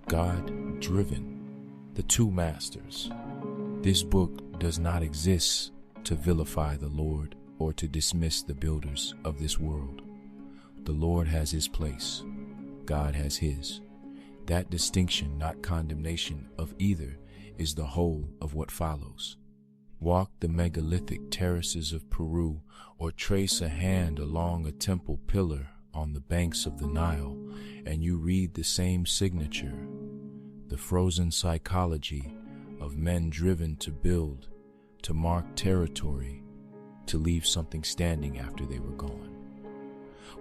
God-driven, the two masters. This book does not exist to vilify the Lord or to dismiss the builders of this world. The Lord has his place. God has his. That distinction, not condemnation of either, is the whole of what follows. Walk the megalithic terraces of Peru, or trace a hand along a temple pillar on the banks of the Nile, and you read the same signature, the frozen psychology of men driven to build, to mark territory, to leave something standing after they were gone.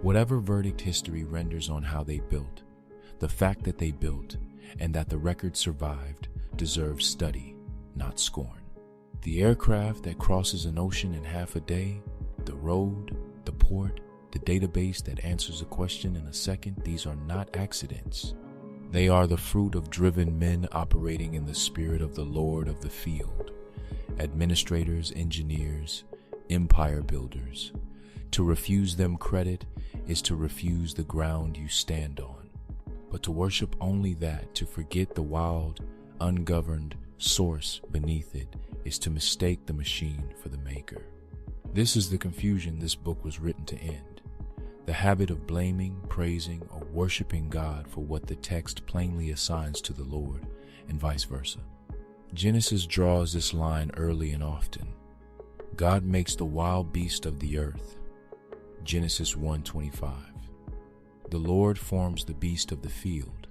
Whatever verdict history renders on how they built, the fact that they built and that the record survived deserves study, not scorn. The aircraft that crosses an ocean in half a day, the road, the port, the database that answers a question in a second, these are not accidents. They are the fruit of driven men operating in the spirit of the Lord of the field, administrators, engineers, empire builders. To refuse them credit is to refuse the ground you stand on. But to worship only that, to forget the wild, ungoverned source beneath it, is to mistake the machine for the maker. This is the confusion this book was written to end. The habit of blaming, praising, or worshiping God for what the text plainly assigns to the Lord, and vice versa. Genesis draws this line early and often. God makes the wild beast of the earth. Genesis 1:25. The Lord forms the beast of the field.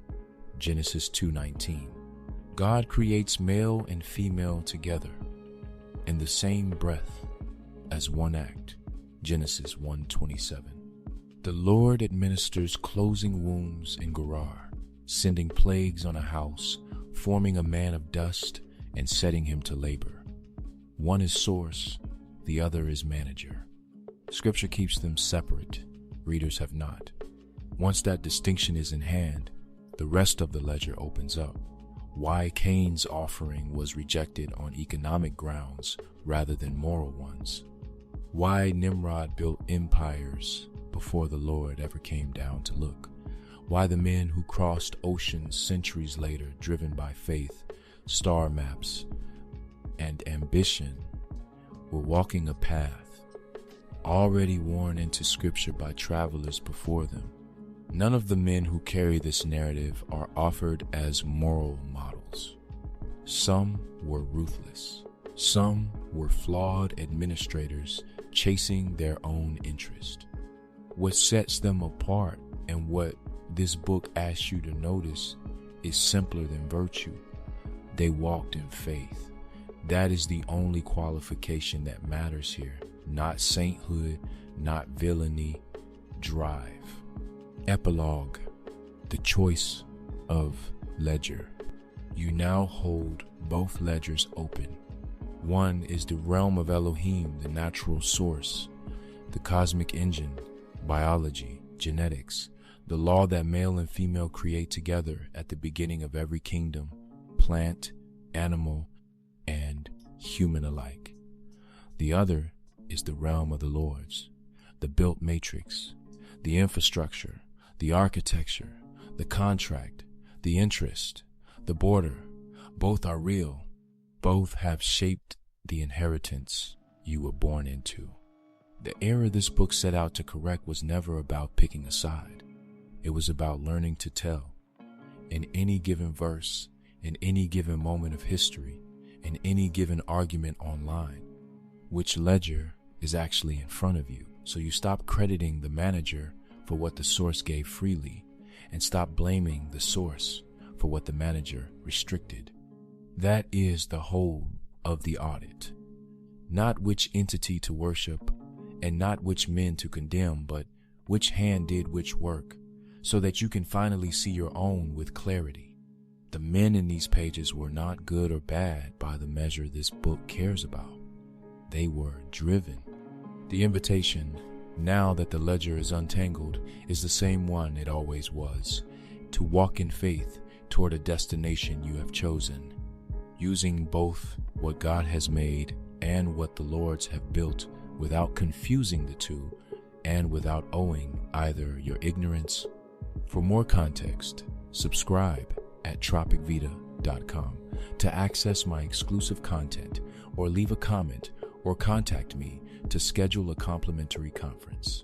Genesis 2:19. God creates male and female together in the same breath as one act. Genesis 1:27. The Lord administers closing wombs in Gerar, sending plagues on a house, forming a man of dust and setting him to labor. One is source, the other is manager. Scripture keeps them separate. Readers have not. Once that distinction is in hand, the rest of the ledger opens up. Why Cain's offering was rejected on economic grounds rather than moral ones. Why Nimrod built empires before the Lord ever came down to look. Why the men who crossed oceans centuries later, driven by faith, star maps, and ambition, were walking a path already worn into Scripture by travelers before them. None of the men who carry this narrative are offered as moral models. Some were ruthless. Some were flawed administrators chasing their own interest. What sets them apart and what this book asks you to notice is simpler than virtue. They walked in faith. That is the only qualification that matters here. Not sainthood, not villainy, drive. Epilogue, the choice of ledger. You now hold both ledgers open. One is the realm of Elohim, the natural source, the cosmic engine, biology, genetics, the law that male and female create together at the beginning of every kingdom, plant, animal, and human alike. The other is the realm of the lords, the built matrix, the infrastructure, the architecture, the contract, the interest, the border. Both are real. Both have shaped the inheritance you were born into. The error this book set out to correct was never about picking a side. It was about learning to tell. In any given verse, in any given moment of history, in any given argument online, which ledger is actually in front of you. So you stop crediting the manager for what the source gave freely, and stop blaming the source for what the manager restricted. That is the whole of the audit. Not which entity to worship, and not which men to condemn, but which hand did which work, so that you can finally see your own with clarity. The men in these pages were not good or bad by the measure this book cares about. They were driven. The invitation, now that the ledger is untangled, is the same one it always was: to walk in faith toward a destination you have chosen, using both what God has made and what the Lords have built without confusing the two and without owing either your ignorance. For more context, subscribe at tropicvita.com to access my exclusive content or leave a comment or contact me to schedule a complimentary conference.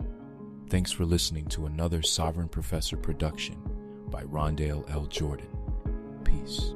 Thanks for listening to another Sovereign Professor production by Rondale L. Jordan. Peace.